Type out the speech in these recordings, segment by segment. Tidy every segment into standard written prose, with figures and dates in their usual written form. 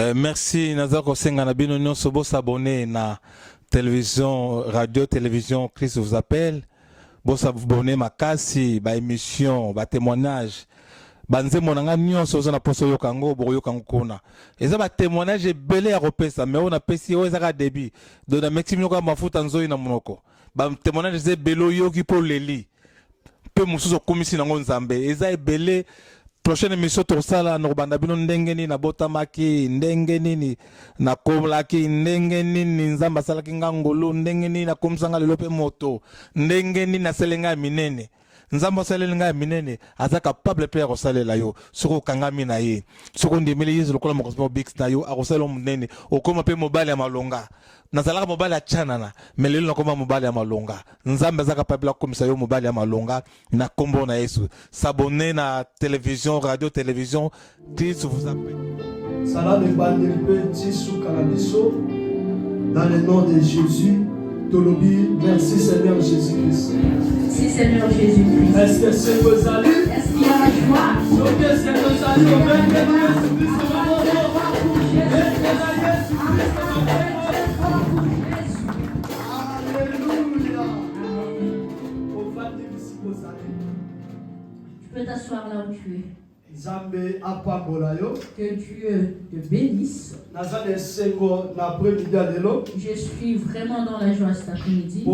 Merci Nazar Kosenga na bino nyonso bo s'abonner na télévision, radio, télévision Christ vous appelle. Bo s'abonner makasi ba émission, ba témoignage. Banze monanga nyonso zo na poso yo kango bo yo kango kuna. Eza ba témoignage ebele ya kopesa mais on a pesi o ezaka débit. Do na maximum ko mafuta nzoyi na monoko. Ba témoignage ze belo yo ki po leli. Pe musuzo komisi nango nzambe. Eza ebele. Prochaine émission tosala no banda bino ndenge nini na botamaki ndenge nini na komlaki ndenge nini nzamba salaki ngangolo ndenge nini na komsanga lelo pe moto ndenge nini na selenga minene nzamba selenga minene aza capable pe kosalela yo soko kangami na ye soko ndimeli yezu lokola mokospo bix na yo akosala munene okoma pe mobali ya malonga nazalaka mobali ya chanana mais lelo nakoma mobali ya malonga nzambe aza capable komisa yo mobali ya malonga na kombo na Yesu. S'abonner na télévision radio télévision Christ vous appelle. Salam et petit sous cannabis dans le nom de Jésus. Tolobi, merci Seigneur Jésus-Christ. Merci Seigneur Jésus-Christ. Est-ce que c'est vos amis? Est-ce qu'il y a la joie? Est-ce que vos amis ont même Jésus-Christ? Alléluia. Tu peux t'asseoir là où tu es. Que Dieu te bénisse. Je suis vraiment dans la joie cet après-midi.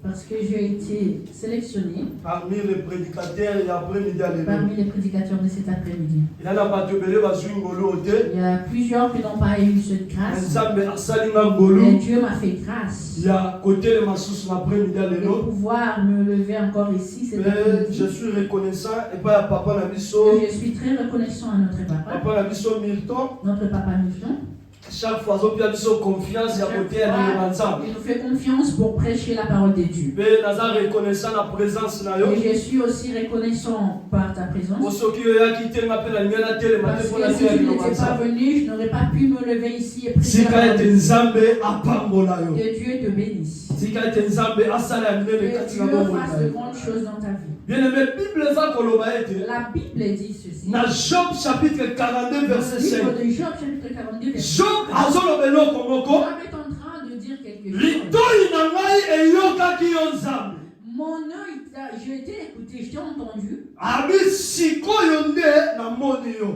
Parce que j'ai été sélectionné parmi les prédicateurs de cet après-midi. Il y a plusieurs qui n'ont pas eu cette grâce. Mais Dieu m'a fait grâce de pouvoir me lever encore ici cet après-midi. Je suis reconnaissant et pas à papa na biso. Je suis très reconnaissant à notre papa. Papa na biso Milton. Notre papa Milton. Chaque fois on a biso confiance à côté de ensemble. Il nous fait confiance pour prêcher la parole de Dieu. Mais nazar reconnaissant la présence na yo. Et je suis aussi reconnaissant par ta présence. Parce que si tu n'étais pas venu, je n'aurais pas pu me lever ici et prêcher la parole de Dieu. Que Dieu te bénisse. Que Dieu fasse de grandes choses dans ta vie. Bien aimé, la Bible dit ceci. Dans Job chapitre 42 verset 5. Job chapitre 42 verset 5. Job est en train de dire quelque chose. Mon œil, j'ai été écouté, je t'ai entendu.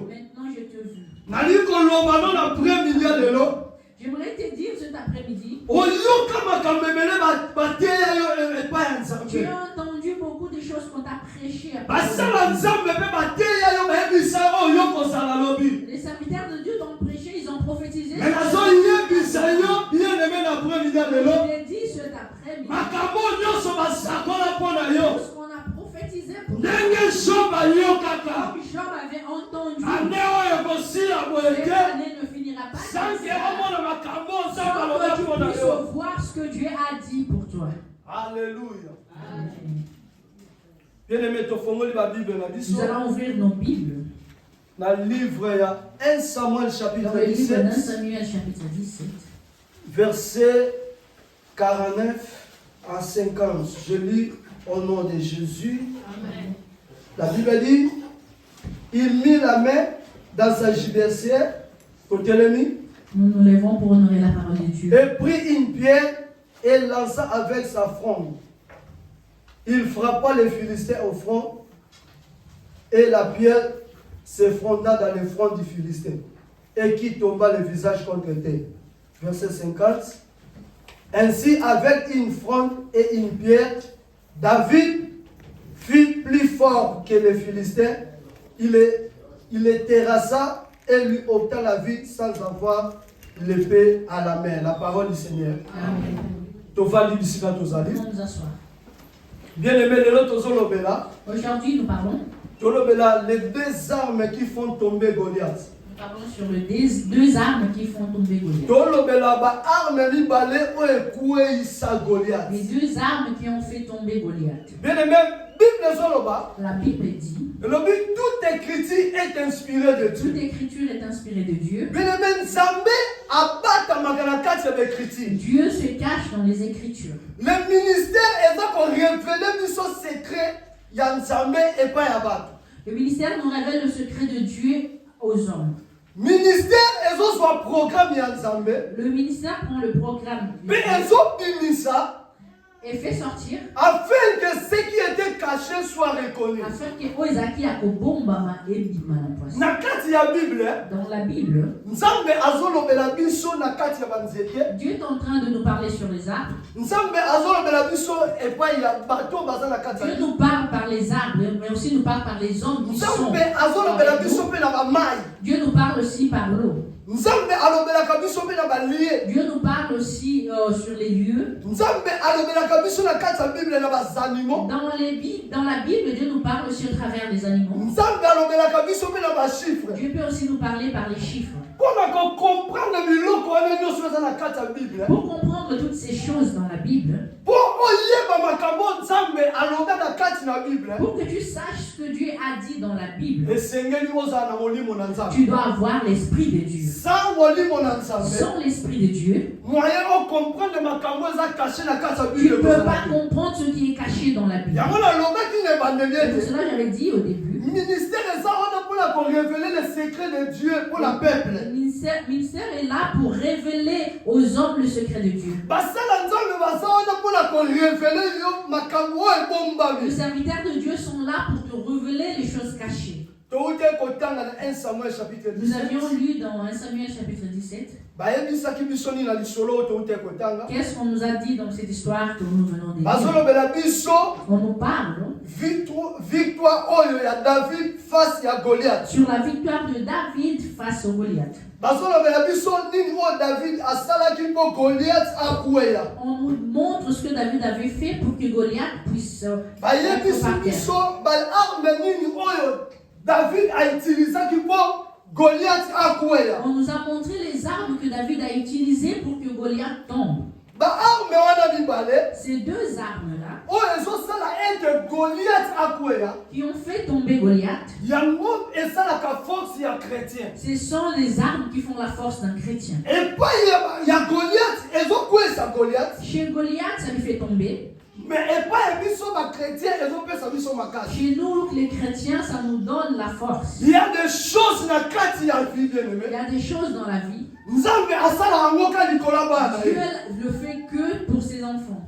Maintenant je te veux. J'aimerais te dire cet après-midi. Tu as entendu beaucoup de choses qu'on t'a prêchées. Les serviteurs de Dieu t'ont prêché, ils ont prophétisé. Je l'ai dit cet après-midi. Ce qu'on a prophétisé pour toi. Job avait entendu. Cette année ne finira pas. Sans que tu puisses voir ce que Dieu a dit pour toi. Alléluia. Amen. Bien-aimé, nous allons ouvrir nos Bibles. Dans le livre 1 Samuel chapitre 17. 1 Samuel chapitre 17. Verset 49 à 50. Je lis au nom de Jésus. Amen. La Bible dit, il mit la main dans sa gibecière. Nous nous levons pour honorer la parole de Dieu. Et prit une pierre et lança avec sa fronde. Il frappa les Philistins au front et la pierre s'effronta dans le front du Philistin et qui tomba le visage contre terre. Verset 50. Ainsi, avec une fronde et une pierre, David fut plus fort que les Philistins. Il les terrassa et lui obtint la vie sans avoir l'épée à la main. La parole du Seigneur. Amen. Nous nous asseoir. Bien aimé, aujourd'hui nous parlons. Les deux armes qui font tomber Goliath. Nous parlons sur les deux armes qui font tomber Goliath. Les deux armes qui ont fait tomber Goliath. Bien aimé, la Bible dit. Toute écriture est inspirée de Dieu. Toute écriture est inspirée de Dieu. Bien aimé, Dieu se cache dans les écritures. Le ministère est là qu'on révèle son secret. Le ministère nous révèle le secret de Dieu aux hommes. Ministère, ils ont soit programme Yanzambe. Le ministère prend le programme. Mais ils ont mis ça. Et fait sortir. Afin que ce qui était caché soit reconnu. Afin que Oizaki a kobombama ebima na poisse. Na kati ya Bible. Dans la Bible. Nzambe azolobela biso na kati ya banzete. Dieu est en train de nous parler sur les arbres. Nzambe azolobela biso epai ya bato baza na kati. Dieu nous parle par les arbres, mais aussi nous parle par les hommes qui sont. Nzambe azolobela biso pe na bamai. Dieu nous parle aussi par l'eau. Nzambe alobelaka biso pe na balié. Dieu nous parle aussi sur les lieux. Nzambe alobelaka biso na kati ya Bible na bazanimo. Dans la Bible, Dieu nous parle aussi au travers des animaux. Nzambe alobelaka biso pe na ba chiffres. Dieu peut aussi nous parler par les chiffres. Pour comprendre biloko wana nyonso eza na kati ya Bible. Pour comprendre toutes ces choses dans la Bible. Pour oyeba makambo Nzambe aloba na kati na Bible. Pour que tu saches ce que Dieu a dit dans la Bible. Esengeli ozala na molimo na Nzambe. Tu dois avoir l'esprit de Dieu. Sans molimo na Nzambe. Sans l'esprit de Dieu. Moyen de comprendre makambo eza caché na kati ya Tu Bible. ne peux pas comprendre ce qui est caché dans la Bible. Yango na loba ki ne bandelier. Pour cela j'avais dit au début. Ministère est ça pour révéler les secrets de Dieu pour le peuple. Le ministère est là pour révéler aux hommes le secret de Dieu. Les serviteurs de Dieu sont là pour te révéler les choses cachées. Nous avions lu dans 1 Samuel chapitre 17. Qu'est-ce qu'on nous a dit dans cette histoire que nous venons de lire? On nous parle victoire de David face à Goliath. Sur la victoire de David face au Goliath. On nous montre ce que David avait fait pour que Goliath puisse David a utilisé Goliath a coué. On nous a montré les armes que David a utilisées pour que Goliath tombe. Ces deux armes-là qui ont fait tomber Goliath, ce sont les armes qui font la force d'un chrétien. Chez Goliath, ça lui fait tomber. Chez nous, les chrétiens, ça nous donne la force. Il y a des choses dans la vie, bien-aimé. Il y a des choses dans la vie. Dieu le fait que pour ses enfants.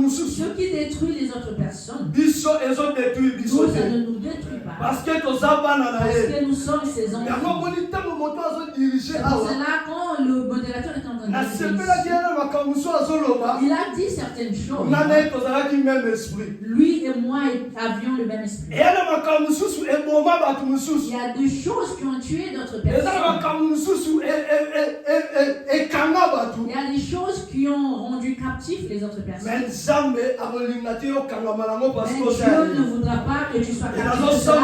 Ceux qui détruisent les autres personnes, nous, ça ne nous détruit pas. Parce que nous sommes ses enfants. C'est pour cela quand le modérateur est en train de dire, il a dit certaines choses. Lui et moi avions le même esprit. Il y a des choses qui ont tué d'autres personnes. Il y a des choses qui ont rendu captifs les autres personnes. Mais Dieu ne voudra pas que tu sois captif de cela.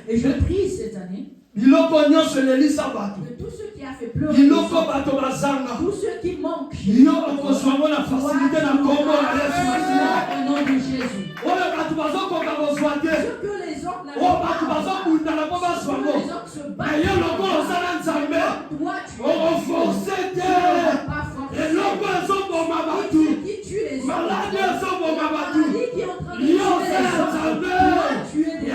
Et je prie cette année que tout ce qui a fait pleurer, tout ce qui manque, au nom de Jésus. Ce que les autres n'avaient pas, ce que les autres se battent, toi tu ne pas forcer. Qui tue les autres, maladie qui est en train de tuer les autres, toi tu es des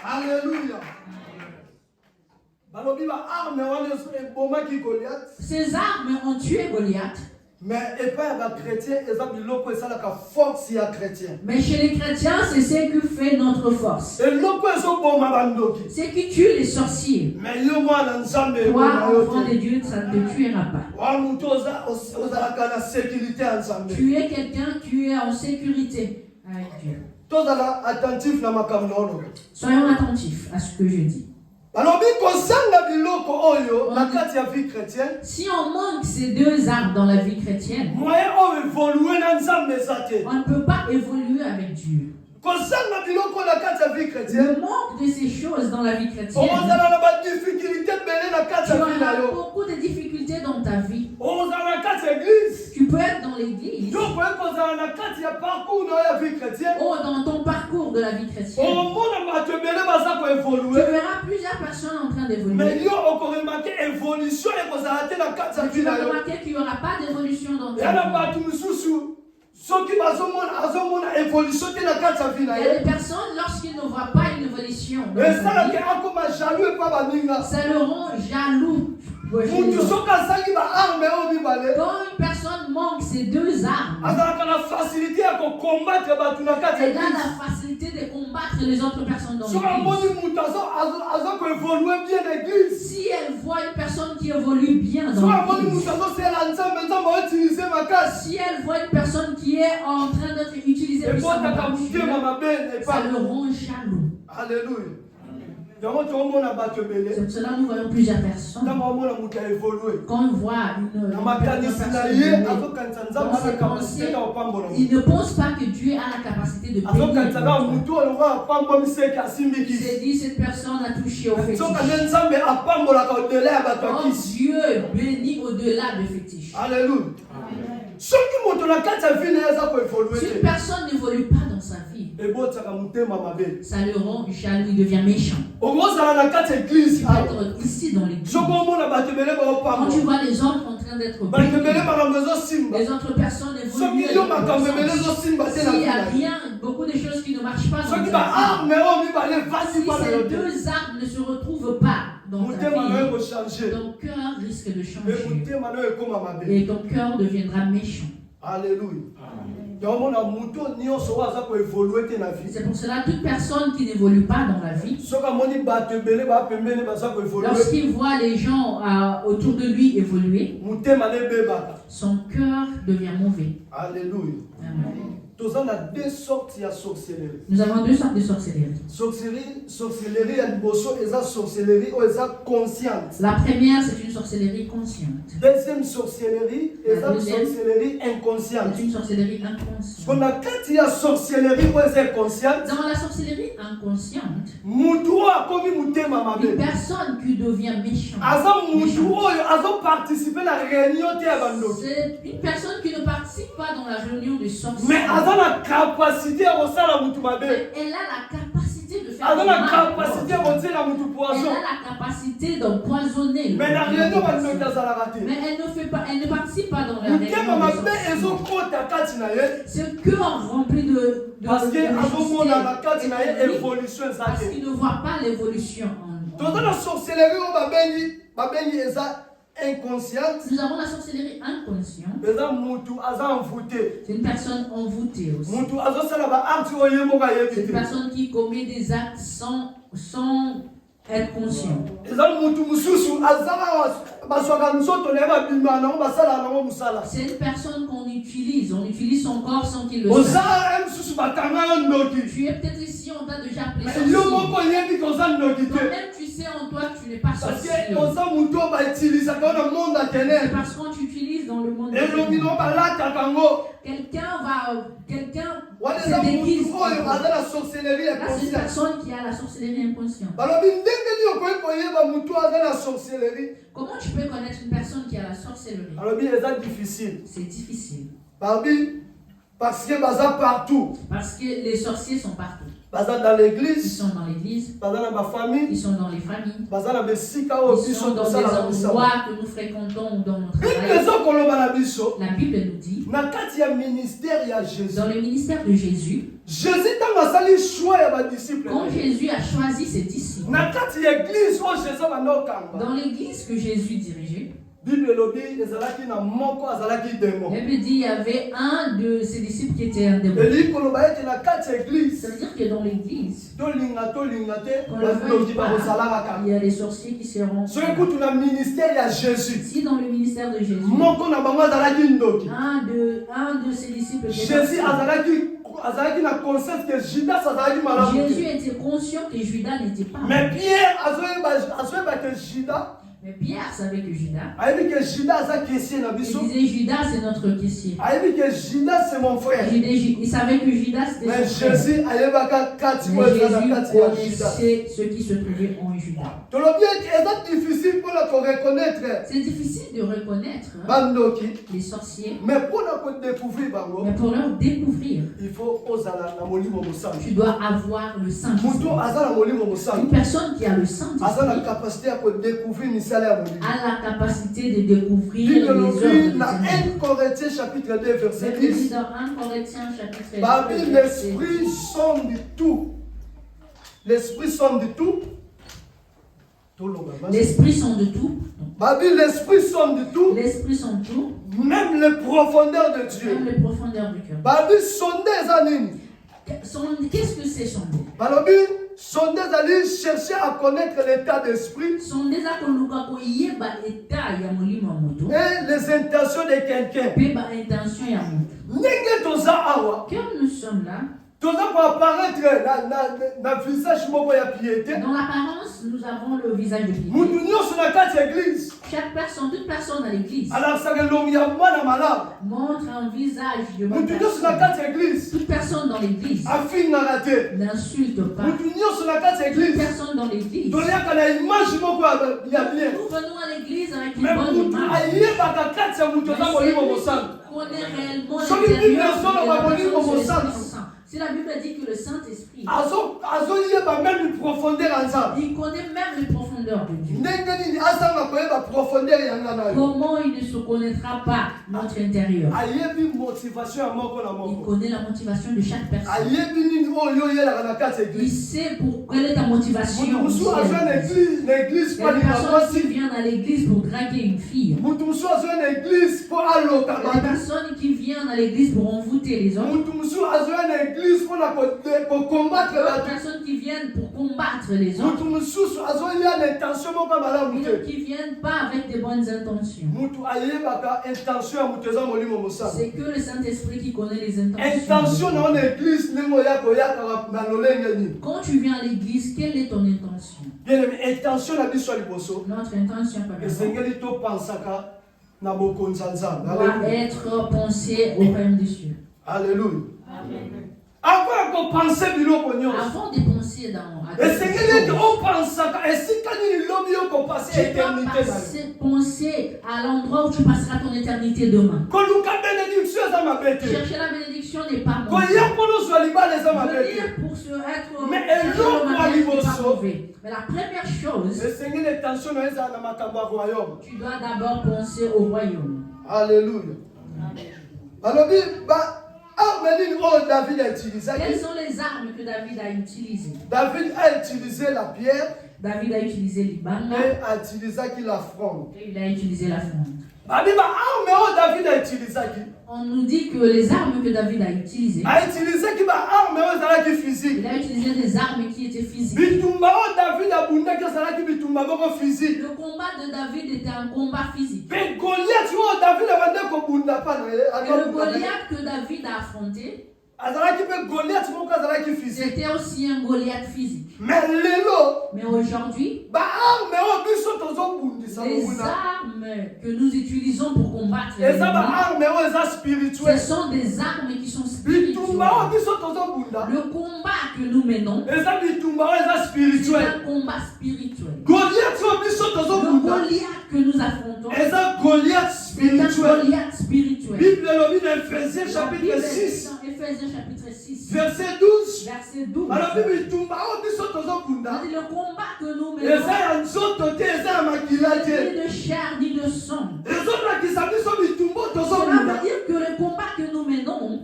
Alléluia. Ces armes ont tué Goliath. Mais chez les chrétiens, c'est ce qui fait notre force. C'est qui tue les sorciers. Toi, enfant de Dieu, ça ne te tuera pas. Tu es quelqu'un qui est en sécurité avec Dieu. Soyons attentifs à ce que je dis. Si on manque ces deux armes dans la vie chrétienne, on ne peut pas évoluer avec Dieu. Le manque de ces choses dans la vie chrétienne, tu auras beaucoup de difficultés dans ta vie. Tu peux être dans l'église, ou dans ton parcours de la vie chrétienne. Tu verras plusieurs personnes en train d'évoluer. Mais tu vas remarquer qu'il n'y aura pas d'évolution dans ta vie. Il y a des personnes, lorsqu'ils ne voient pas une évolution, ça le rend jaloux. Quand une personne manque ces deux armes, elle a la facilité de combattre les autres personnes dans l'église. Si elle voit une personne qui évolue bien dans l'église, si elle voit une personne qui est en train d'être utilisée puissamment, ça le rend jaloux. Alléluia. C'est pour cela que nous voyons plusieurs personnes. Quand on voit une personne, il ne pense pas que Dieu a la capacité de bénir. Il s'est dit, cette personne a touché au fétiche. Oh, Dieu bénit au-delà du fétiche. Alléluia. Si une personne n'évolue pas dans sa vie, ça le rend jaloux, il devient méchant. Il peut être ici dans l'église. Quand tu vois les autres en train d'être bénis, les autres personnes évoluent. S'il n'y a rien, beaucoup de choses qui ne marchent pas dans ta vie, si ces deux arbres ne se retrouvent pas dans ta vie, ton cœur risque de changer et ton cœur deviendra méchant. Alléluia. C'est pour cela toute personne qui n'évolue pas dans la vie, lorsqu'il voit les gens autour de lui évoluer, son cœur devient mauvais. Alléluia. Amen. Nous avons deux sortes de sorcellerie. Nous avons deux sortes de sorcellerie. Sorcellerie à Bosso et la sorcellerie consciente. La première, c'est une sorcellerie consciente. Deuxième sorcellerie et la sorcellerie inconsciente. C'est une sorcellerie inconsciente. Dans la sorcellerie inconsciente, dans la sorcellerie inconsciente, une personne qui devient méchante, c'est une personne qui ne participe pas dans la réunion de sorciers. Mais elle a la capacité de faire du mal. Elle a la capacité d'empoisonner. Mais elle ne participe pas dans la réunion de sorciers. Ce cœur rempli de parce qu'il ne voit pas l'évolution en nous. Inconsciente. Nous avons la sorcellerie inconsciente. C'est une personne envoûtée aussi. C'est une personne qui commet des actes sans être conscient. C'est une personne qu'on utilise. On utilise son corps sans qu'il le sache. Tu es peut-être ici, on t'a déjà appelé sorcier. Toi-même, tu sais en toi que tu n'es pas sorcier. C'est parce qu'on t'utilise dans le monde de quelqu'un se déguise. Là, c'est une personne qui a la sorcellerie inconsciente. Comment tu peux connaître une personne qui a la sorcellerie? C'est difficile. Parce que partout. Parce que les sorciers sont partout. Dans l'église. Ils sont dans l'église. Dans la famille. Ils sont dans les familles. Ils sont dans des endroits que nous fréquentons ou dans notre travail. La Bible nous dit. Dans le ministère de Jésus. Quand Jésus a choisi ses disciples. Dans l'église que Jésus dirigeait. La Bible dit qu'il y avait un de ses disciples qui était un démon. Ça veut dire que dans l'église, il y a des sorciers qui seront. Si dans le ministère de Jésus, un de ses disciples était Jésus était conscient que Judas n'était pas. Mais Pierre savait que Judas. Il disait Judas c'est notre caissier. C'est mon frère. Il savait que Judas c'était son frère. Jésus connaissait ce qui se trouvait en Judas. C'est difficile de reconnaître les sorciers. Mais pour leur découvrir, tu dois avoir le Saint-Esprit. Une personne qui a le Saint-Esprit a la capacité de découvrir les œuvres dans 1 Corinthiens chapitre 2 verset 10. Dans 1 Corinthiens chapitre 2 Bible, l'esprit sonde tout. L'esprit sonde tout. L'esprit sonde tout. Bible, l'esprit sonde tout. L'esprit sonde tout. Même les profondeurs de Dieu. Même les profondeurs du cœur. Bible, sonder Zanine. Qu'est-ce que c'est sonder? Bible, sonder Zanine, chercher à connaître l'état d'esprit. Sonder et les intentions de quelqu'un. Comme nous sommes là, dans l'apparence, nous avons le visage de piété. Chaque personne, toute personne à l'église montre un visage de bonne personne. Toute personne dans l'église n'insulte pas. Toute personne dans l'église. Nous venons à l'église avec une bonne image. On est réellement l'intérieur. Si la Bible dit que le Saint-Esprit, il connaît même les profondeurs de Dieu. Comment il ne se connaîtra pas notre intérieur? Il connaît la motivation de chaque personne. Il sait quelle est ta motivation. Il y a des personnes qui viennent à l'église pour draguer une fille. Il y a des personnes qui viennent à l'église pour envoûter les autres. Il y a des personnes qui viennent pour combattre les autres. Il qui viennent pas avec de bonnes intentions. C'est que le Saint-Esprit qui connaît les intentions. Quand tu viens à l'église, quelle est ton intention? Notre intention doit être pensée au royaume des cieux. Alléluia. Amen. Avant de penser dans penser à l'endroit où tu passeras ton éternité demain. Chercher la bénédiction n'est pas mauvais. Venir pour se être mais la première chose, tu dois d'abord penser au royaume. Alléluia. Quelles sont les armes que David a utilisées? David a utilisé la pierre. David a utilisé l'ibanga. Et a utilisé la fronde. Et il a utilisé la fronde. On nous dit que les armes que David a utilisées, il a utilisé des armes qui étaient physiques. Le combat de David était un combat physique. Et le Goliath que David a affronté, c'était aussi un Goliath physique. Mais aujourd'hui, les armes que nous utilisons pour combattre les ennemis, ce sont des armes qui sont spirituelles. Le combat que nous menons, c'est un combat spirituel. Le Goliath que nous affrontons, c'est un Goliath spirituel. Bible Ephésiens chapitre 6. Ephésiens chapitre 6. Verset 12. Verset 12. Le combat que nous menons, ni de chair ni de sang. Cela veut dire que le combat que nous menons,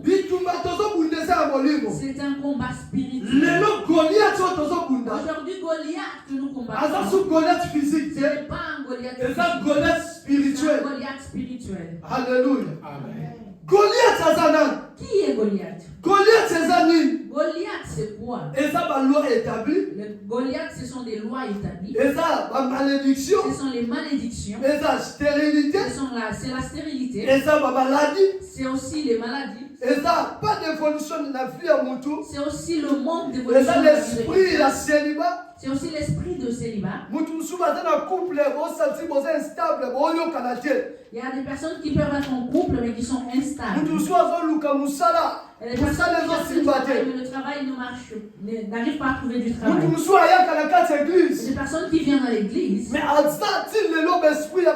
c'est un combat spirituel. Aujourd'hui, Goliath que nous combattons, ce n'est pas un Goliath physique, c'est un Goliath spirituel. Alléluia. Amen. Goliath, qui est Goliath? Goliath, c'est quoi? Le Goliath, ce sont des lois établies. Ce sont les malédictions. C'est la stérilité. C'est aussi les maladies. Pas d'évolution de la vie à Moutou. C'est aussi le manque d'évolution. L'esprit, la célibat. C'est aussi l'esprit de célibat. Il y a des personnes qui peuvent être en couple mais qui sont instables. Et les personnes qui cherchent mais le travail ne marche, n'arrivent pas à trouver du travail. Des personnes qui viennent à l'église. Mais aujourd'hui, il y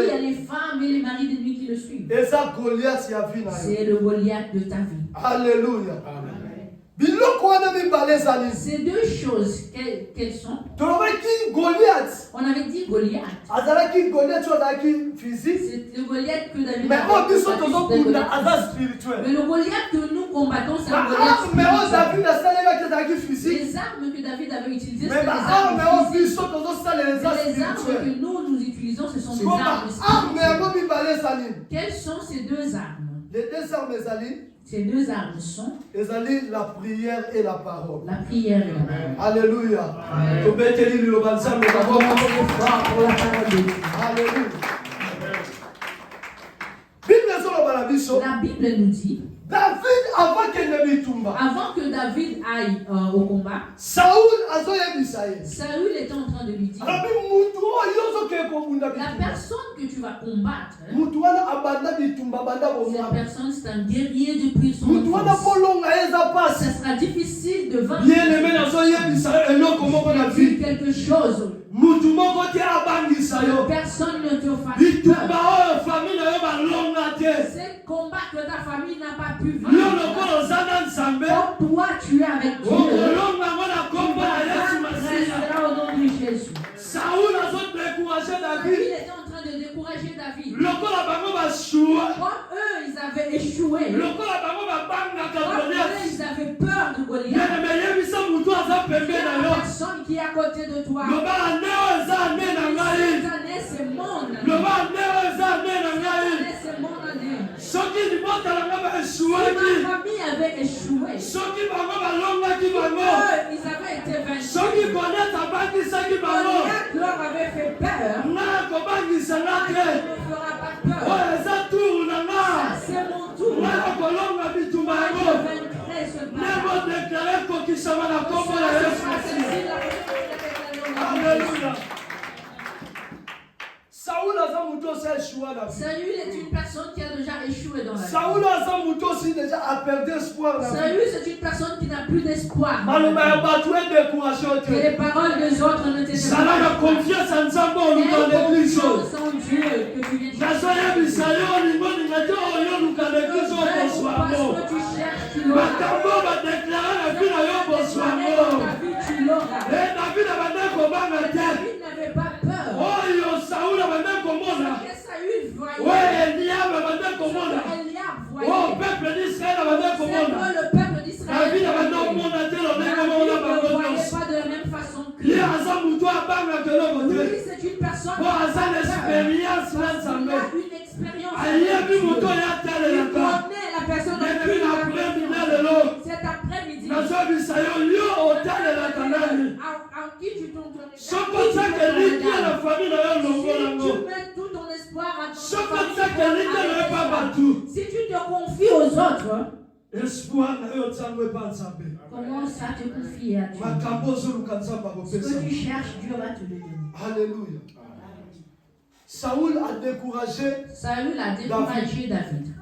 a les femmes et les maris de nuit qui le suivent. C'est le Goliath de ta vie. Alléluia. Amen. Ces deux choses, quelles sont? On avait dit Goliath. C'est le Goliath que David a combattu. Mais le Goliath que nous combattons, c'est un Goliath spirituel. Les armes que David avait utilisées, c'est des armes physiques. Les armes que nous utilisons, ce sont des armes spirituelles. Quelles sont ces deux armes? Les deux armes, ces deux armes sont la prière et la parole. La prière et la parole. Alléluia. La Bible nous dit David, avant que David aille au combat, Saül était en train de lui dire, la personne que tu vas combattre, cette personne, c'est un guerrier depuis son enfance. Ce sera difficile de vaincre. Il a vu quelque chose. Personne ne te fasse peur. C'est combat que ta famille n'a pas pu vivre. Comme toi, tu es avec Dieu. Restera au nom de Jésus. Saül était en train de décourager David. Comme eux, ils avaient échoué. Comme eux, ils avaient peur de Goliath. La personne qui est à côté de toi. Cette année, c'est mon année. Cette année, c'est mon année. Si ma famille avait échoué, eux, ils avaient été vaincus. Goliath leur avait fait peur. Ne me fera pas peur. Ça, c'est mon tour. Je vaincrai ce bataille. Saül est une personne qui a déjà échoué dans la vie. Saül, c'est une personne qui n'a plus d'espoir. Que les paroles des autres ne t'étaient pas. Aie confiance en Dieu que tu viens de chercher. Parce que tu cherches, tu l'auras. Tu l'auras. David n'avait pas peur. Saül le peuple d'Israël ne voyait pas de la même façon que lui. C'est une personne qui a une expérience. Il connaît la personne cet après-midi. En qui tu t'entraînes. Si tu mets tout ton espoir à ton si tu te confies aux autres, comment ça te confier à Dieu? Ce que tu cherches, Dieu va te le donner. Alléluia. Saül a découragé David.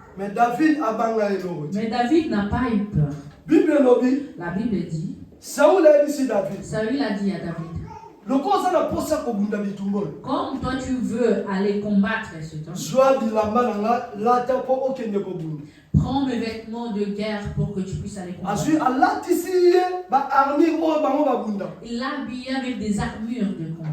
Mais David n'a pas eu peur. La Bible dit Saül a dit à David, comme toi tu veux aller combattre ce temps, prends mes vêtements de guerre pour que tu puisses aller combattre. Il l'a habillé avec des armures de combat.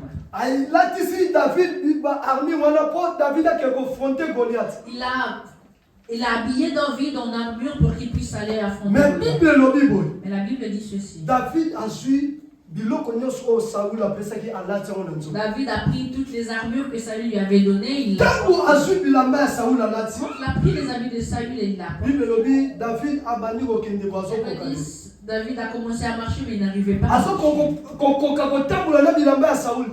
Il a habillé David en armure pour qu'il puisse aller affronter. Mais la Bible dit ceci. David a pris toutes les armures que Saül lui avait données. Il a pris les habits de Saül et il l'a pris. David a commencé à marcher, mais il n'arrivait pas à marcher.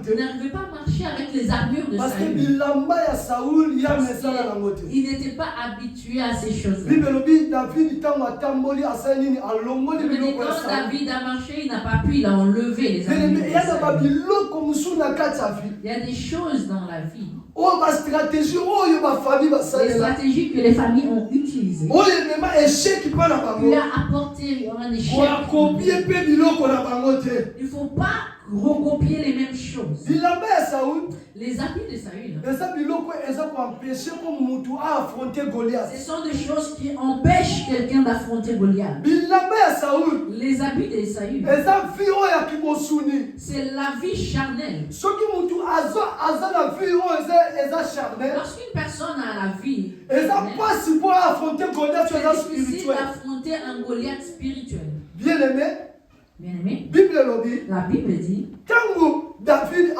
Il n'arrivait pas à marcher avec les armures de Saül. Il n'était pas habitué à ces choses-là. Mais quand David a marché, il n'a pas pu, il a enlevé les armures de Saül. Il y a des choses dans la vie. Les stratégies que les familles ont utilisées. Il a apporté un échec. Il ne faut pas recopier les mêmes choses. Les habits de Saül. Ce sont des choses qui empêchent quelqu'un d'affronter Goliath. Les habits de Saül. C'est la vie charnelle. Lorsqu'une personne a la vie, c'est difficile d'affronter un Goliath spirituel. Bien-aimé, la Bible dit, quand David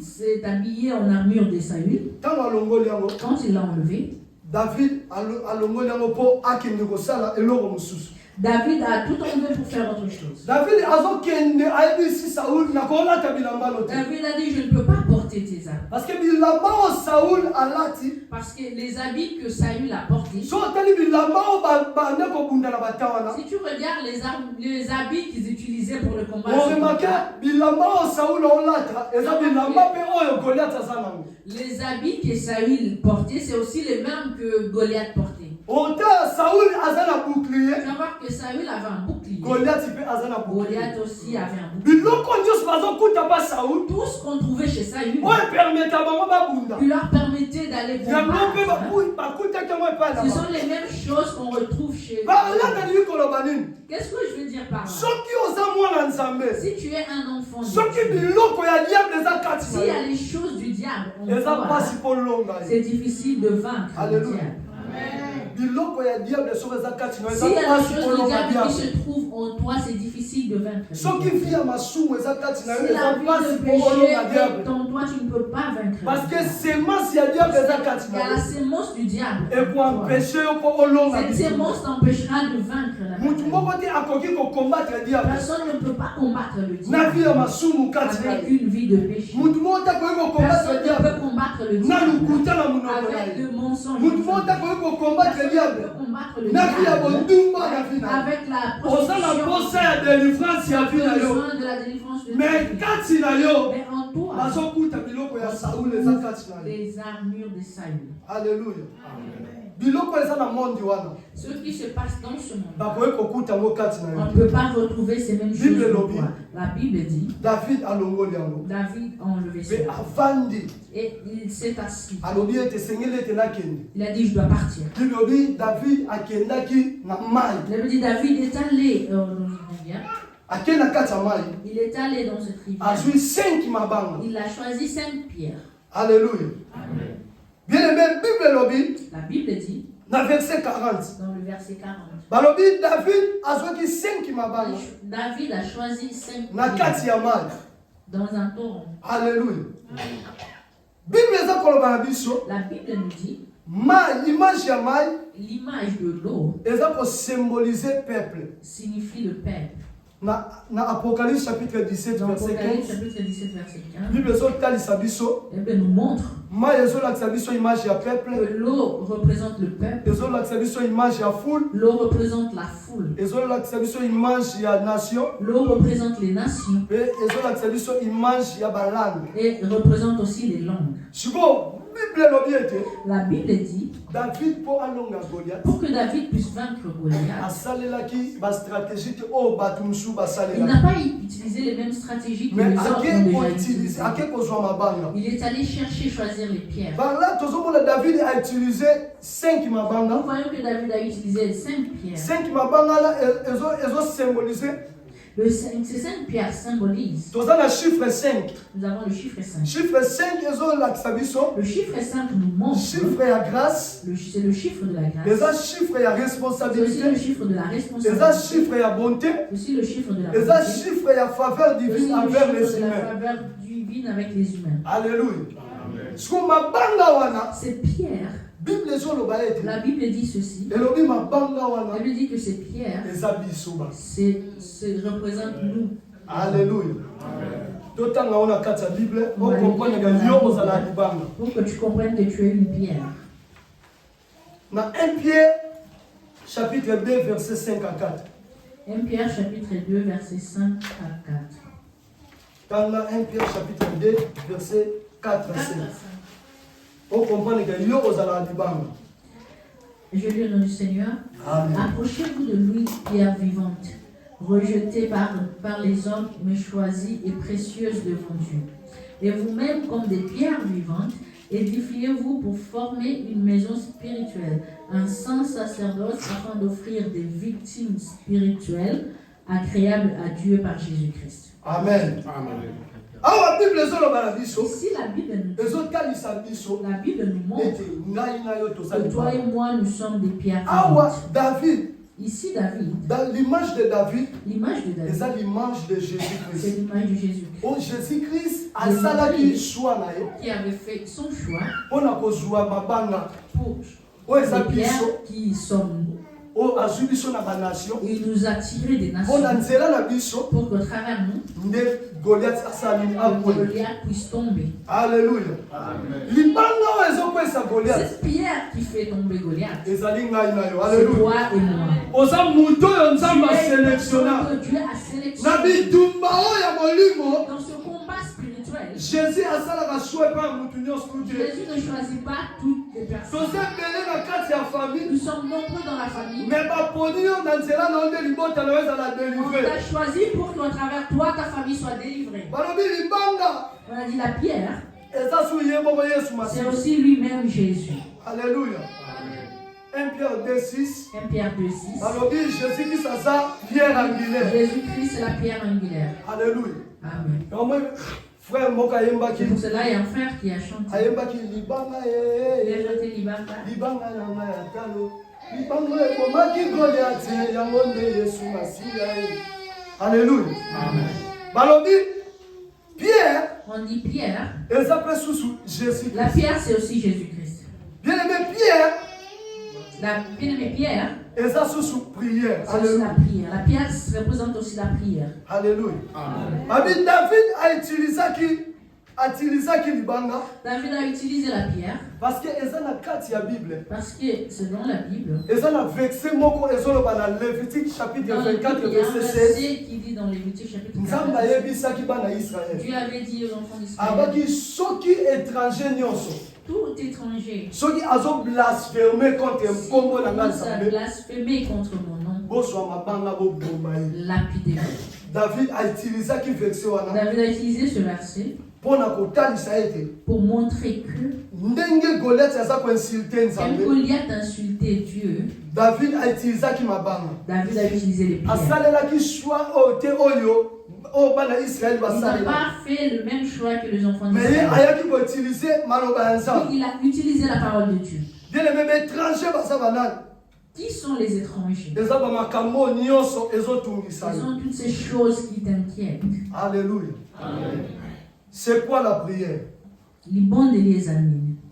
s'est habillé en armure de Saül, quand il l'a enlevé, David a tout enlevé pour faire autre chose. David a dit, je ne peux pas porter tes habits. Parce que les habits que Saül a portés, si tu regardes les habits qu'ils utilisaient pour le combat, les habits que Saül portait, c'est aussi les mêmes que Goliath portait. Tu vas voir que Saül avait un bouclier. Goliath aussi avait un bouclier. Tout ce qu'on trouvait chez Saül, il leur permettait d'aller combattre. Ce sont les mêmes choses qu'on retrouve chez nous. Qu'est-ce que je veux dire par là? Si tu es un enfant de Dieu, s'il y a les choses du diable, c'est difficile de vaincre le diable. Si il y a des choses du diable qui se trouvent en toi, c'est difficile de vaincre. Si la vie de péché est en toi, tu ne peux pas vaincre. Parce que il y a la sémence du diable. Cette sémence t'empêchera de vaincre la personne ne peut pas combattre le diable avec une vie de péché. Personne ne peut combattre le diable avec le mensonge. Combattre le diable avec la prostitution, de la délivrance de mais en toi, les armures de Saül. Alléluia. Ce qui se passe dans ce monde, on ne peut pas retrouver ces mêmes choses en toi. La Bible dit, David a enlevé ça. Et il s'est assis. Il a dit, je dois partir. La Bible dit, David est allé il est allé dans cette rivière. Il a choisi 5 pierres. Alléluia. Bien-aimé, la Bible dit, dans le verset 40, David a choisi 5 pierres dans un torrent. Alléluia. La Bible nous dit, l'image de l'eau signifie le peuple. Dans Apocalypse chapitre 17 verset 15, Bible nous montre que l'eau représente le peuple, l'eau représente la foule, l'eau représente les nations et représente aussi les langues. La Bible dit, pour que David puisse vaincre Goliath, il n'a pas utilisé les mêmes stratégies que les autres ont déjà utilisées. Il est allé choisir les pierres. Nous voyons que David a utilisé 5 pierres. Ces 5 pierres symbolisent. Nous avons le chiffre 5. Chiffre 5 nous montre. C'est le chiffre de la grâce. C'est aussi le chiffre de la responsabilité. C'est aussi le chiffre de la faveur divine avec les humains. Alléluia. Ces pierres, la Bible dit ceci. La Bible dit que ces pierres représentent nous. Alléluia. Pour que tu comprennes que tu es une pierre. Dans 1 Pierre chapitre 2 verset 5 à 4. 1 Pierre chapitre 2 verset 5 à 4. Dans 1 Pierre chapitre 2 verset 4 à 5. On comprend que je lis au nom du Seigneur. Approchez-vous de lui, pierre vivante, rejetée par les hommes, mais choisie et précieuse devant Dieu. Et vous-même, comme des pierres vivantes, édifiez-vous pour former une maison spirituelle, un saint sacerdoce afin d'offrir des victimes spirituelles agréables à Dieu par Jésus-Christ. Amen. Amen. Ici, la Bible nous montre que toi et moi, nous sommes des pierres vivantes. David. Ici, David. Dans l'image de David, c'est l'image de Jésus-Christ. C'est l'image de Jésus-Christ. Oh, Jésus-Christ qui avait fait son choix pour les pierres qui sont. Il nous a tirés des nations pour que travers nous, Goliath puisse tomber. Alléluia. Cette pierre qui fait tomber Goliath, c'est toi et moi. Dieu a sélectionné dans ce combat spirituel. Jésus ne choisit pas toutes les personnes. Nous sommes nombreux dans la famille. On t'a choisi pour qu'à travers toi, ta famille soit délivrée. On a dit la pierre, c'est aussi lui-même Jésus. Alléluia. 1 Pierre 2,6. 1 Pierre 2,6. Alors, Jésus-Christ, c'est ça, pierre angulaire. Jésus-Christ, c'est la pierre angulaire. Alléluia. Amen. Frère c'est pour cela il y a un frère qui a chanté. Il a chanté Libanga. Libanga na ya talo. Libanga ekomaki Goliath yango nde Yesu Masiya. Alléluia. Amen. Balobi Pierre. On dit Pierre. Elle s'appelle sous Jésus-Christ. La pierre c'est aussi Jésus-Christ. Bien-aimé Pierre. La bien-aimé Pierre. Et ça sous prière. C'est aussi la prière. La pierre représente aussi la prière. Alléluia. Amen. David a utilisé qui libanga. David a utilisé la pierre. Parce que eza na kati ya Bible. Parce que c'est dans la Bible. Eza na verset moko ezolo bana Lévitique chapitre 24 verset 16. Qui dit dans Lévitique chapitre 24. Nzamba yebisaki bana Israël. Dieu avait dit aux enfants d'Israël. Abaki soki étranger nyonso. Tout étranger. Soki azo blasphémer contre kombo na Nzambe. Blasphémer contre mon nom. Boswa mabanga bo bomba. Lapidé. David a utilisé qui verset wana. David a utilisé ce verset. Pour montrer que Goliath insultait Dieu, David a utilisé qui mabanga. David a utilisé les pierres. Il n'a pas fait le même choix que les enfants d'Israël. Il a utilisé la parole de Dieu. Qui sont les étrangers? Ils ont toutes ces choses qui t'inquiètent. Alléluia. Amen. C'est quoi la prière?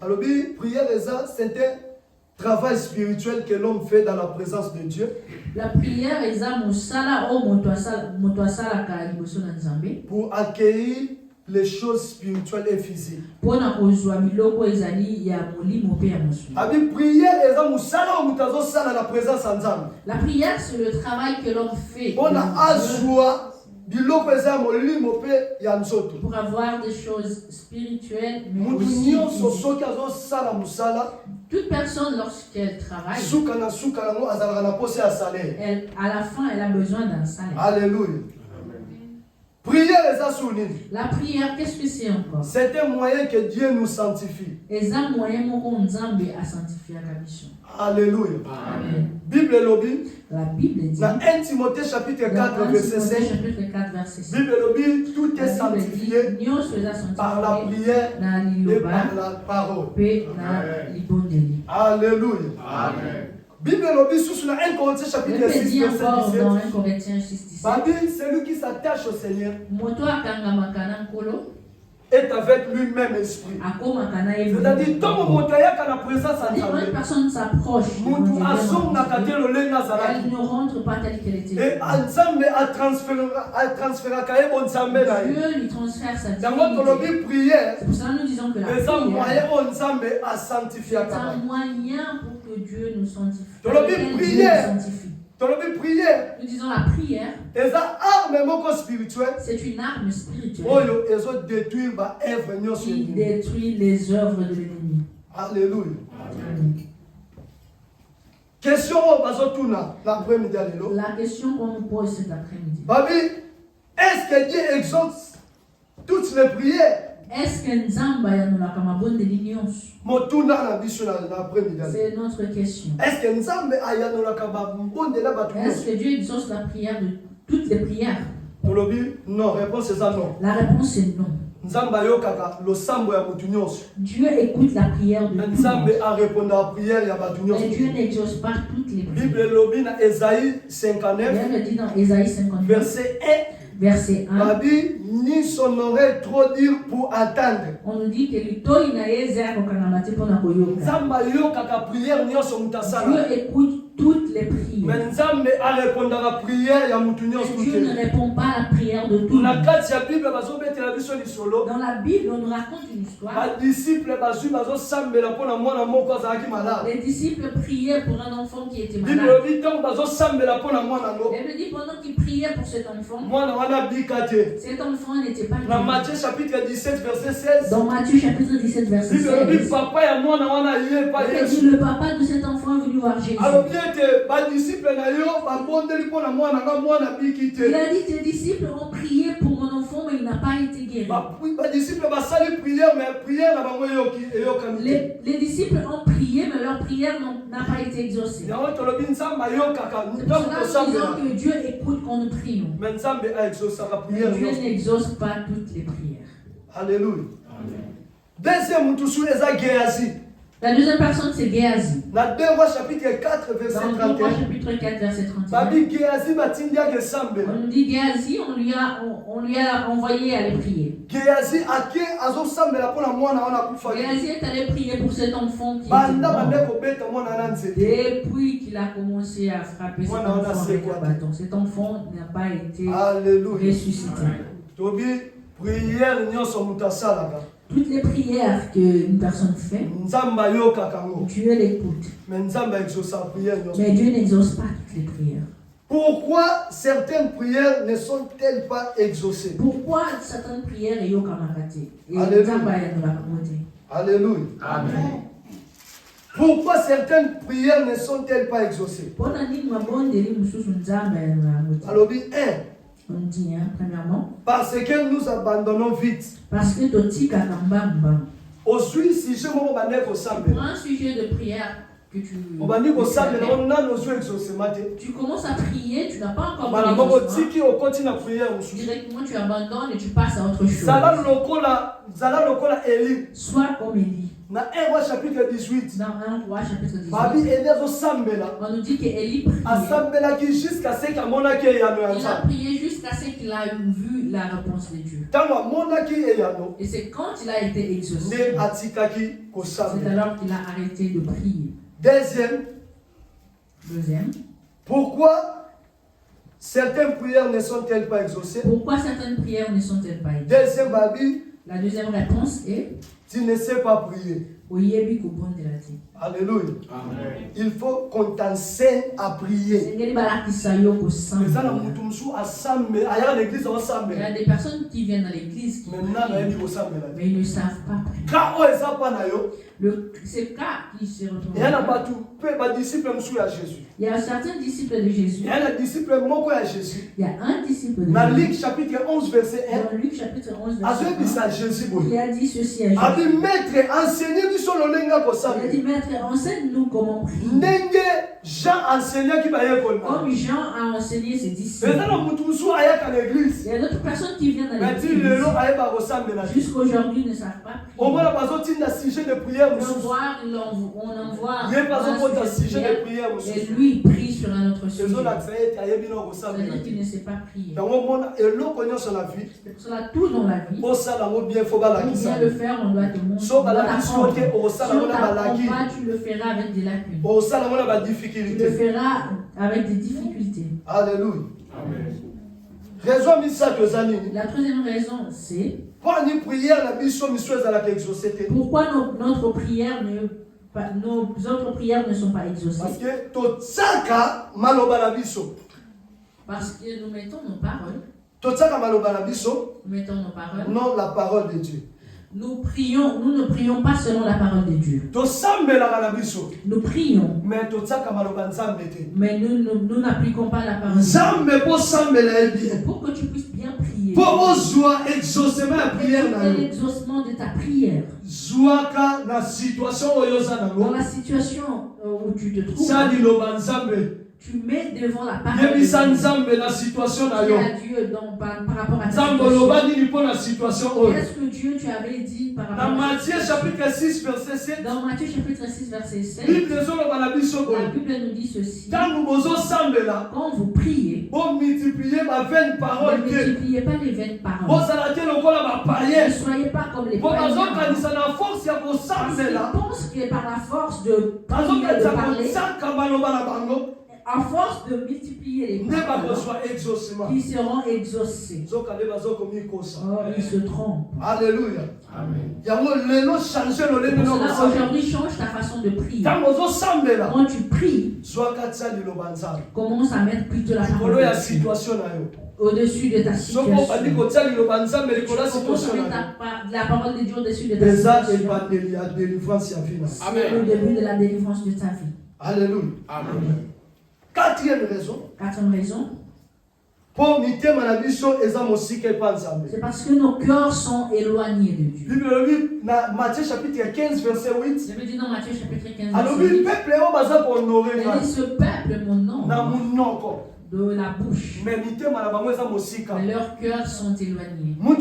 Alors, prière, c'est un travail spirituel que l'homme fait dans la présence de Dieu. La prière est pour accueillir les choses spirituelles et physiques. La prière, c'est le travail que l'homme fait. Pour avoir des choses spirituelles, mais aussi toute personne, lorsqu'elle travaille, à la fin, elle a besoin d'un salaire. Alléluia. La prière, qu'est-ce que c'est encore? C'est un moyen que Dieu nous sanctifie. Alléluia. Amen. Bible lobby. La Bible dit. Dans 1 Timothée chapitre 4 verset 7. Bible lobby, tout est sanctifié par la prière et par la parole. Alléluia. Amen. Bible lobby sous 1 Corinthiens chapitre 6 verset 17. Celui qui s'attache au Seigneur est avec lui-même esprit. C'est-à-dire, une personne s'approche, elle ne rentre pas telle qu'elle était. Et Dieu lui transfère sa divinité. C'est pour ça que nous disons que la prière est un moyen pour que Dieu nous sanctifie. Nous disons la prière, c'est une arme spirituelle qui détruit les œuvres de l'ennemi. Alléluia. Question l'après-midi. La question qu'on nous pose cet après-midi. Babi, est-ce que Dieu exauce toutes les prières? Est-ce que Nzamba ya nous la kamabon de l'union? C'est notre question. Est-ce que Nzamba ya nous la kamabon de la bataille? Est-ce que Dieu exauce la prière de toutes les prières? Non, réponse est ça non. La réponse est non. Dieu écoute la prière de tout le monde. Mais Dieu n'exauce pas toutes les prières. Bible dit dans Ésaïe 59, verset 1. Verset 1. Ni son oreille trop dire pour attendre. On nous dit que l'itoi inaeza kokanamate pona koyoka. Dieu écoute toutes les prières. Mais Dieu ne répond pas à la prière de tout le monde. Dans la Bible, on nous raconte une histoire. Les disciples priaient pour un enfant qui était malade. Et me dit pendant qu'ils priaient pour cet enfant, cet enfant n'était pas guéri. Dans Matthieu chapitre 17 verset 16. Dans Matthieu chapitre 17 verset 16. Il dit le papa de cet enfant est venu voir Jésus. Il a dit tes disciples ont prié pour mon enfant mais il n'a pas été guéri. Les disciples ont prié mais leur prière n'a pas été exaucée. C'est pour cela nous disons que Dieu écoute quand nous prions. Mais Dieu n'exauce pas toutes les prières. Alléluia. Deuxième Géasi. La deuxième personne, c'est Géasi. Dans 2 Rois chapitre 4, verset 31. Dans 2 Rois chapitre 4, verset 31. On nous dit Géasi, on lui a envoyé aller prier. Géasi est allé prier pour cet enfant qui était mort. Depuis qu'il a commencé à frapper cet enfant avec un bâton. Cet enfant n'a pas été ressuscité. Toutes les prières qu'une personne fait, Dieu l'écoute. Mais Dieu n'exauce pas toutes les prières. Pourquoi certaines prières ne sont-elles pas exaucées? Pourquoi certaines prières sont camarades? Alléluia. Amen. Pourquoi certaines prières ne sont-elles pas exaucées? Alors, on dit, premièrement, parce que nous abandonnons vite. Parce que au sujet pour un sujet de prière que tu commences à prier, tu n'as pas encore directement tu abandonnes et tu passes à autre chose. Soit comme Élie. Dans 1 Roi chapitre 18, dans 1 Roi chapitre 18, on nous dit qu'Élie priait. Il a prié jusqu'à ce qu'il a vu la réponse de Dieu. Et c'est quand il a été exaucé, c'est alors qu'il a arrêté de prier. Deuxième. Pourquoi certaines prières ne sont-elles pas exaucées? Pourquoi certaines prières ne sont-elles pas exaucées? La deuxième réponse est tu ne sais pas prier. Alléluia. Amen. Il faut qu'on t'enseigne à prier. Il y a des personnes qui viennent à l'église qui mais ils ne savent pas prier. C'est le cas qui se retrouve. Il y a certains disciples de Jésus. Il y a un disciple de Jésus. Dans Luc chapitre 11 verset 1. Dans Luc chapitre 11 verset 1. Il a dit ceci à Jésus. Il a dit maître, enseigne-nous comment prier. Comme Jean a enseigné ses disciples. Il y a d'autres personnes qui viennent à l'église. Jusqu'aujourd'hui ne savent pas prier. On envoie un sujet de prière et lui prie sur un autre sujet. C'est-à-dire qu'il ne sait pas prier. C'est pour cela tout dans la vie, pour bien le faire, on doit te montrer. Si on t'apprend pas, tu le feras avec des lacunes. Tu le feras avec des difficultés. Alléluia. Amen. La troisième raison, c'est pourquoi nos autres prières ne sont pas exaucées. Parce que nous mettons nos paroles. Nous mettons nos paroles. Non, la parole de Dieu. Nous ne prions pas selon la parole de Dieu. Nous prions, mais nous n'appliquons pas la parole de Dieu. Pour que tu puisses bien prier, pour l'exaucement de ta prière, dans la situation où tu te trouves, tu mets devant la parole de Dieu par rapport à ta situation. Qu'est-ce que Dieu tu avais dit par rapport à Matthieu chapitre 6 verset 7. Dans Matthieu chapitre 6 verset 7, la Bible nous dit ceci. Quand vous priez, ne multipliez pas les vaines paroles. Ne soyez pas comme les païens. Parce qu'ils pensent que par la force de prier, de parler, à force de multiplier les paroles, qui seront exaucés. Oh, ils se trompent. Alléluia. Amen. Aujourd'hui, change ta façon de prier. Quand tu pries, commence à mettre plutôt la parole de Dieu au-dessus de ta situation. Commence à mettre la parole de Dieu au-dessus de ta situation. C'est le début de la délivrance de ta vie. Alléluia. Amen. Quatrième raison. C'est parce que nos cœurs sont éloignés de Dieu. Matthieu chapitre 15 verset 8. Je me dis dans Matthieu chapitre 15 verset 8. Ce peuple m'honore de la bouche, mais leurs cœurs sont éloignés. Il y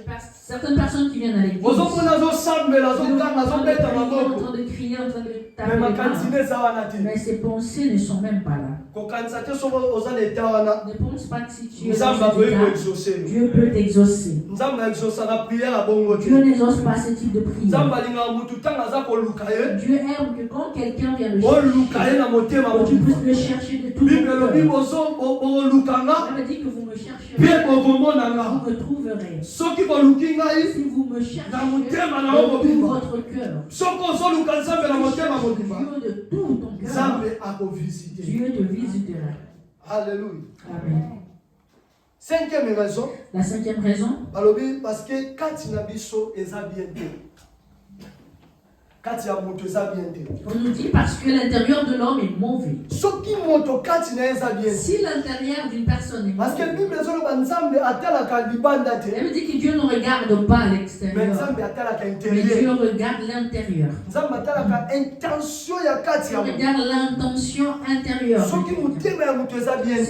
a certaines personnes qui viennent à l'église, en train de crier, en train de taper les mains, mais ces pensées ne sont même pas là. Ne pense pas que si tu es dans cet état, Dieu peut t'exaucer. Dieu n'exauce pas ce type de prière. Dieu aime que quand quelqu'un vient le chercher, que tu puisses le chercher de tout ton cœur. Ça veut dire que vous me chercherez, vous me trouverez. Si vous me cherchez de tout votre cœur, de tout ton cœur, Dieu te visitera. Alléluia. Amen. Cinquième raison. La cinquième raison. Parce que quand tu n'as pas on nous dit parce que l'intérieur de l'homme est mauvais. Si l'intérieur d'une personne est mauvais, elle me dit que Dieu ne regarde pas l'extérieur, mais Dieu regarde l'intérieur. Il regarde l'intention intérieure. Si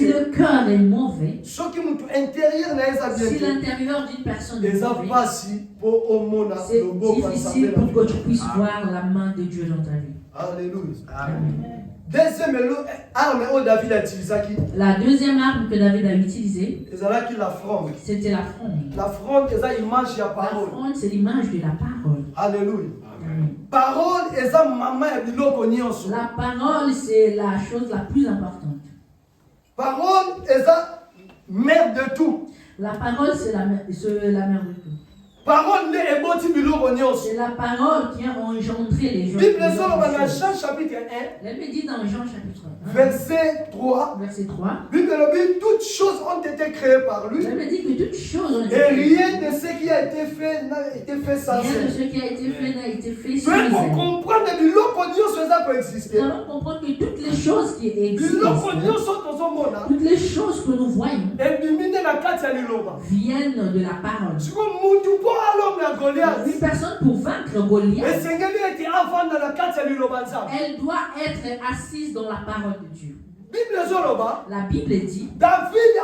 le cœur est mauvais, si l'intérieur d'une personne est mauvais, c'est difficile pour que tu puisses voir la main de Dieu dans ta vie. Alléluia. Amen. Deuxième arme que David a utilisée. La deuxième arme que David a utilisée, c'était la fronde. La fronde, c'est l'image de la parole. La fronde, c'est l'image de la parole. Alléluia. Parole, c'est la parole, c'est la chose la plus importante. Parole, c'est la mère de tout. La parole, c'est la mère de tout. Parole c'est la parole qui a engendré les gens. Bible Jean chapitre 1. Elle me dit dans Jean chapitre 1. Verset 3. Bible toutes choses ont été créées par lui. Elle me dit que toutes choses ont été créées. Et rien de ce qui a été fait n'a été fait sans elle. Rien de ce qui a été fait n'a été fait sans elle. Pour comprendre que nous allons comprendre que toutes les choses qui existent, toutes les choses que nous voyons, viennent de la parole. Une personne pour vaincre Goliath, elle doit être assise dans la parole de Dieu. La Bible dit David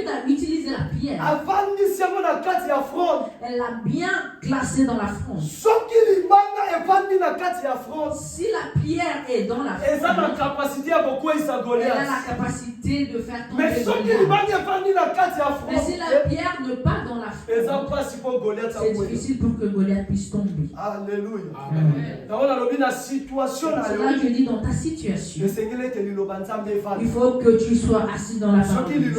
a utilisé la pierre. Elle l'a bien classée dans la fronde. Si la pierre est dans la fronde, elle a la capacité de faire tomber Goliath. Mais si la pierre n'est pas dans la fronde, c'est difficile pour que Goliath puisse tomber. Alléluia. C'est là que je dis dans ta situation, il faut que tu sois assis dans la parole de Dieu.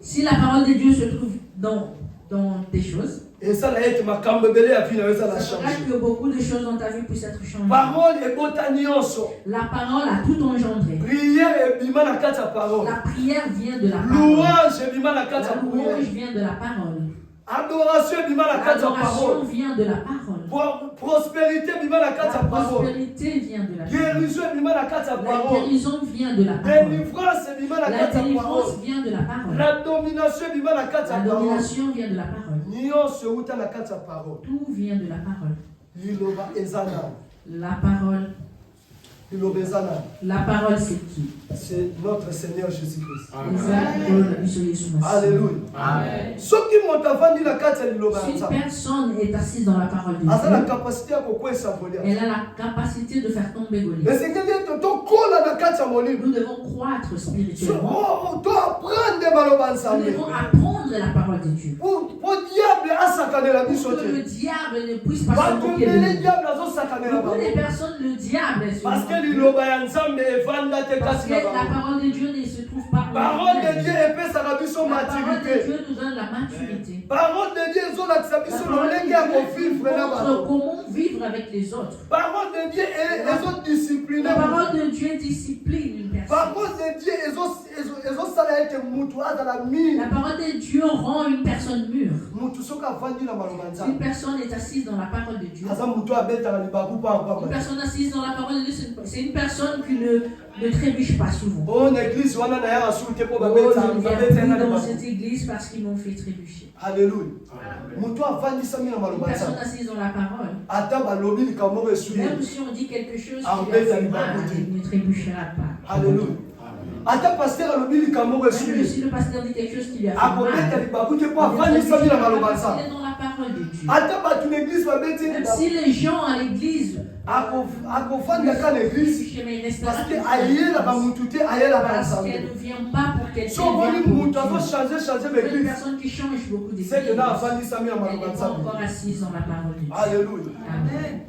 Si la parole de Dieu se trouve dans tes choses, Et ça l'a été ma cambebele à finir ça l'a C'est changé. vrai que beaucoup de choses dans ta vie puissent être changées. Parole et botanionso. La parole a tout engendré. Prière et bima na kata parole. La prière vient de la parole. Louange et bima na kata La prière. louange vient de la parole. Adoration et bima na kata L'adoration parole. vient de la parole. Prospérité bima na La kata parole. prospérité vient de la parole. Guérison et bima na kata La parole. guérison vient de la parole. Délivrance et bima na La kata délivrance parole. vient de la parole. La domination et bima na kata La parole. domination vient de la parole. Nyonso uta na kata parole. Tout vient de la parole. Liloba ezana. La parole. Liloba ezana. La parole, c'est qui? C'est notre Seigneur Jésus-Christ. Alléluia. Amen. Soki motavandi na kati ya liloba Si une nzambe. personne est assise dans la parole de Asa la Dieu, capacité ya kokwesa Goliath. elle a la capacité de faire tomber Mais Goliath. c'est que tokola na kati ya molimo. Nous devons croître spirituellement. To apprendre baloba Nous nzambe. devons apprendre la parole de Dieu. Pour diable asakanela Pour biso que le te. diable ne puisse pas se Bato moquer de mbele nous. diable azosakanela Pour bango. les personnes, le diable est sur Parce que nous. liloba ya nzambe evanda te Parce kasi que na la bango. parole de Dieu ne se trouve pas en Parole de nous-mêmes. Dieu epesaka biso La parole de maturité. Dieu nous donne la maturité. Parole de Dieu ezolakisa La biso parole de lolenge ya Dieu kovivre na nous montre bato. comment vivre avec les autres. Parole de Dieu ezodiscipline La bato. parole de Dieu discipline une personne. Parole de Dieu ezosala ete mutu azala mire. La parole de Dieu rend une personne mûre. Mutu soki avandi na maloba Une nzambe personne est assise dans la parole de Dieu. aza mutu abetaka libaku Une papa. personne assise dans la parole de Dieu, c'est une personne qui ne trébuche pas souvent. Oh na église wana na yaka sulu te po Oh, babeta je ne viens babeta na plus dans libaku. cette église parce qu'ils m'ont fait trébucher. Alléluia. Mutu avandisami na Une maloba personne nzambe assise dans la parole, ata balobi likambo moko esuli ye. même si on dit quelque chose Ah, qui mais lui a fait il va mal, goûter. il ne trébuchera pas. Alléluia. Ata pasteur alobi likambo moko esuli Même ye. si le pasteur dit quelque chose qui lui a fait akobeta mal, libaku te po il ne avandisami na trébuchera pas maloba parce qu'il nzambe. est dans la parole de Dieu. Ata bato na église babeti Même libaku si les gens à l'église akofandaka na église parce que ayelaka mutu te ayelaka parce nzambe. qu'elle ne vient pas pour quelqu'un. So omoni vient pour mutu Dieu. azochange Une baéglise personne qui change beaucoup d'églises. c'est que na avandisami na Elle maloba n'est pas nzambe. encore assise dans la parole de Dieu. Alléluia. Amen.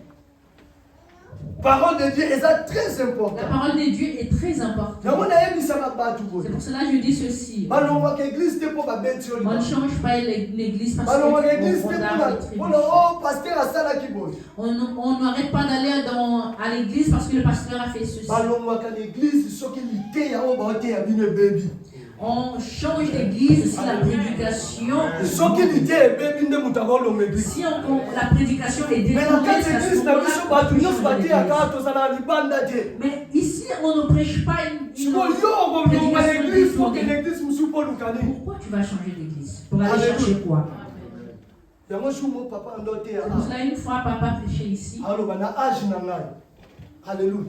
Parole de Dieu est très La important. parole de Dieu est très importante. yango nayebisaka bato C'est boye pour cela que je dis ceci. balongwaka église te mpo babeti yo On ne libaku. change pas l'église parce balongwaka que église te mpona o paster asalaki boye. on n'arrête pas d'aller à l'église parce que le pasteur a fait ceci. balongwaka na église soki liteya oyo baoteya bino ebebi. On change d'église si la prédication, soki liteya ebebi nde moto akolonga église. si la prédication est mais na détournée, kati c'est à ce église na biso moment-là bato qu'on peut nyonso changer bateyaka d'église. tozala na libanda te. Mais ici, on ne prêche pas une sikoyo yo okolonga na prédication église poke na détournée. église mosusu mpo oluka nini. Pourquoi tu vas changer d'église? Pour aller Alléluia. chercher quoi? yango jour mo papa ando oteya C'est pour cela, une fois, papa prêchait ici. aloba na age na ngai. Alléluia.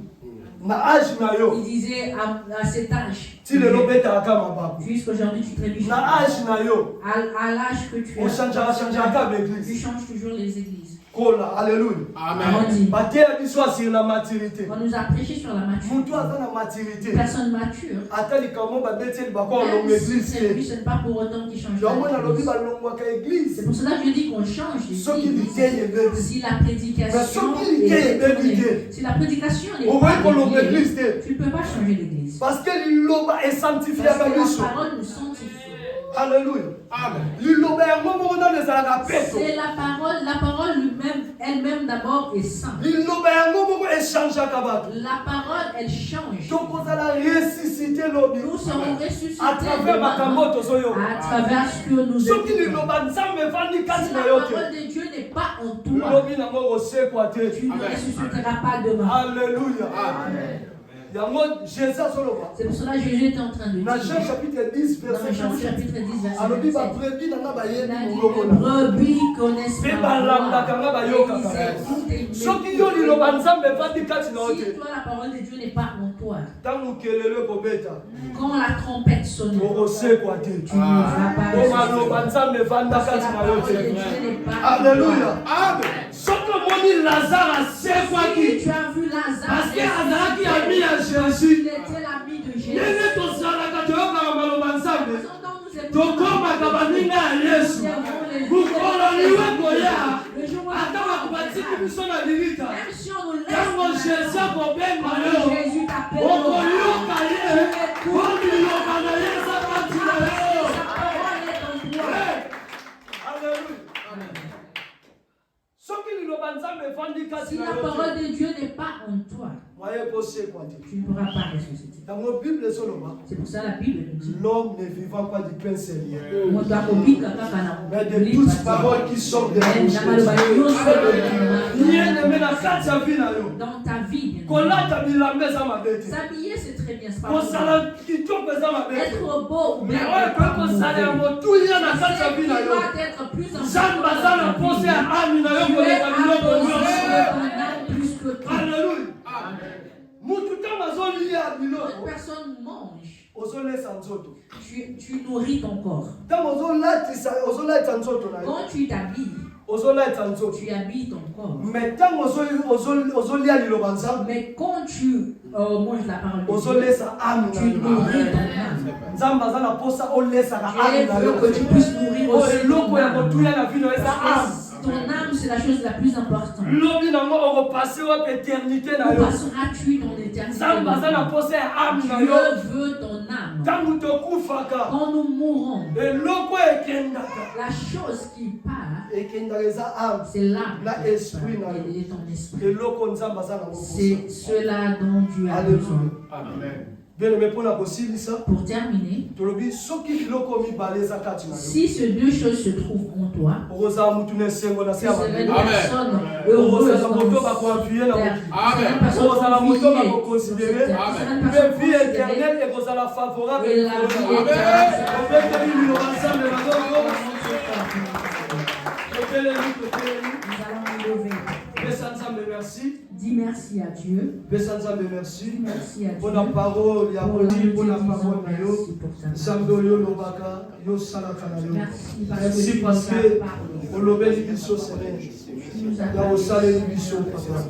na age na yo Il disait à cet âge, ti lelo obetaka mabaku. jusqu'aujourd'hui, tu trébuches. na age na yo À l'âge que tu as, ochangeaka tu baéglise changes toujours les églises. kola. Alléluia. Amen. bateya biso asiri na maturité. On nous a prêché sur la mutu maturité. aza na maturité Personne mature. ata likambo babeti libako Même alonga si église c'est te. lui, ce n'est pas pour autant qu'il change yango nalobi l'église. balongwaka C'est église pour cela que je dis qu'on change soki l'église. liteya ebebi. Si la prédication Mais soki est liteya détournée, ebebi te si la prédication n'est okoki pas kolonga déviée, église te tu ne peux pas changer l'église. parce que liloba Parce esantifiaka que biso. la parole nous sanctifie. Alléluia. liloba yango moko nano ezalaka peto. C'est la parole lui-même, elle-même d'abord est sainte. liloba yango moko echangeaka bato. La parole, elle change. tokozala ressuscité lobi Nous serons ressuscités à travers makambo demain tozoyoka. à travers ce que nous soki écoutons. liloba nzambe efandi Si kati la na yo te parole de Dieu n'est pas en toi, lobi nango kosekwa te. tu ne ressusciteras pas demain. Alléluia. yango jésus azoloba C'est pour cela que Jésus était en train de na Jean dire, chapitre 10 dans verset Jean 27 chapitre 10, verset alobi 27, babrebi nanga il a bayebi dit, les kolokona brebis connaissent mpe ma voix. balambaka nga Et bayokaka ils écoutent et ils soki yo m'écoutent. liloba nzambe efandi kati na yo Si te toi, la parole de Dieu n'est pas en toi, ntango kelelo ekobeta quand la trompette sonne, okosekwa te tu ne vas pas po ressusciter. maloba nzambe efanda Parce que kati la na yo parole de te. Dieu n'est pas en Alléluia. toi. soki omoni lazare Si asekwaki tu as vu Lazare, parce que azalaki ami ya jésus il était l'ami de Jésus. ndenge tozalaka toyokaka maloba nzambe Quand nous écoutons tokomaka baninga ya yesu mokolo liwe koya le jour où ata bakobatiki biso na lilita même si on nous laisse ntango jésus akobenga yo quand Jésus t'appelle, okoyoka ye po liloba na ye eza kati na yo. sa parole est en toi. Alléluia. Si la parole de Dieu n'est pas en toi, tu ne pourras pas ressusciter. C'est pour ça la Bible nous dit l'homme ne vivant pas du pain seul, mais de toutes paroles qui sortent de la bouche. dans ta vie. S'habiller, c'est très bien. C'est pas être beau, mais tu dois être plus plus que toi. Une personne mange. Tu nourris ton corps. Quand tu t'habilles, tu habilles ton corps. Mais quand tu manges la parole de Dieu, tu nourris ton âme. Dieu veut que tu puisses nourrir aussi ton âme. Ton âme, c'est la chose la plus importante. Où passeras-tu dans l'éternité? Dieu veut ton âme. Quand nous mourrons, la chose qui part, c'est l'âme et ton esprit. C'est cela dont Dieu a besoin. Amen. Pour terminer, si ces deux choses se trouvent en toi, tu serais une personne heureuse dans une dis merci à Dieu. Merci à Dieu. Pour la parole, il y a pour la parole. Merci parce que on l'obéit du biso serein. Là au salé du biso papa.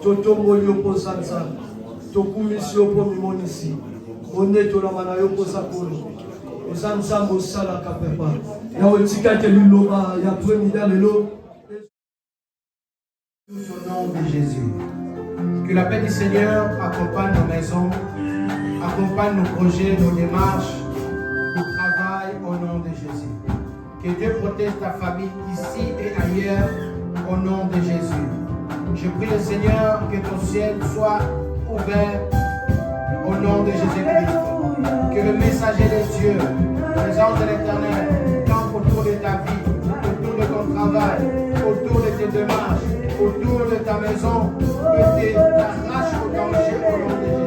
Toto molio posanza. Tokumisio po mimonisi. Oneto la manayo posakolo. Osanza mosala kapepa. Ya otika te liloba ya premida lelo. Au nom de Jésus. Que la paix du Seigneur accompagne nos maisons, accompagne nos projets, nos démarches, nos travail au nom de Jésus. Que Dieu protège ta famille ici et ailleurs au nom de Jésus. Je prie le Seigneur que ton ciel soit ouvert au nom de Jésus-Christ. Que le messager de Dieu, les anges de l'Éternel, campent autour de ta vie, autour de ton travail, autour de tes démarches, autour de ta maison, et t'arrache au danger au nom de Jésus.